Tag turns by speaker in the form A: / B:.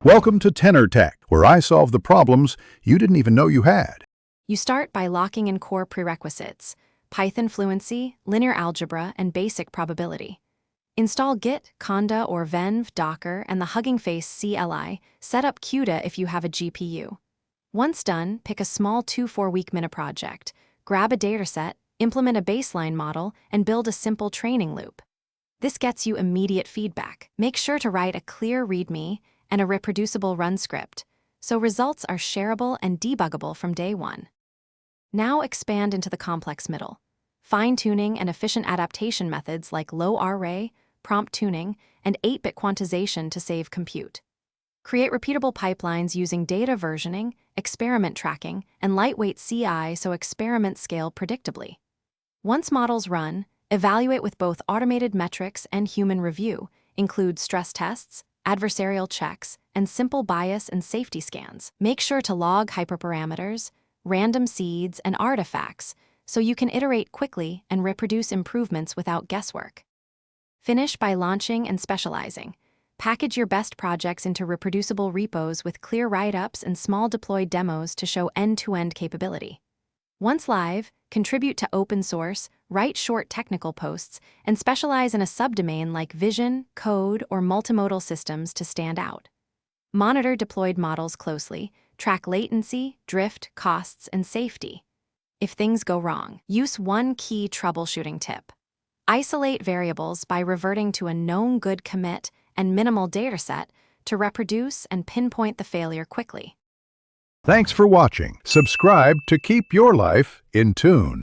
A: Welcome to Tenor Tech, where I solve the problems you didn't even know you had.
B: You start by locking in core prerequisites: Python fluency, linear algebra, and basic probability. Install Git, Conda, or Venv, Docker, and the Hugging Face CLI. Set up CUDA if you have a GPU. Once done, pick a small 2-4 week mini project. Grab a dataset, implement a baseline model, and build a simple training loop. This gets you immediate feedback. Make sure to write a clear README and a reproducible run script, so results are shareable and debuggable from day one. Now expand into the complex middle. Fine-tuning and efficient adaptation methods like low array, prompt tuning, and 8-bit quantization to save compute. Create repeatable pipelines using data versioning, experiment tracking, and lightweight CI so experiments scale predictably. Once models run, evaluate with both automated metrics and human review. Include stress tests, adversarial checks, and simple bias and safety scans. Make sure to log hyperparameters, random seeds, and artifacts so you can iterate quickly and reproduce improvements without guesswork. Finish by launching and specializing. Package your best projects into reproducible repos with clear write-ups and small deployed demos to show end-to-end capability. Once live, contribute to open source, write short technical posts, and specialize in a subdomain like vision, code, or multimodal systems to stand out. Monitor deployed models closely, track latency, drift, costs, and safety. If things go wrong, use one key troubleshooting tip. Isolate variables by reverting to a known good commit and minimal dataset to reproduce and pinpoint the failure quickly.
A: Thanks for watching. Subscribe to keep your life in tune.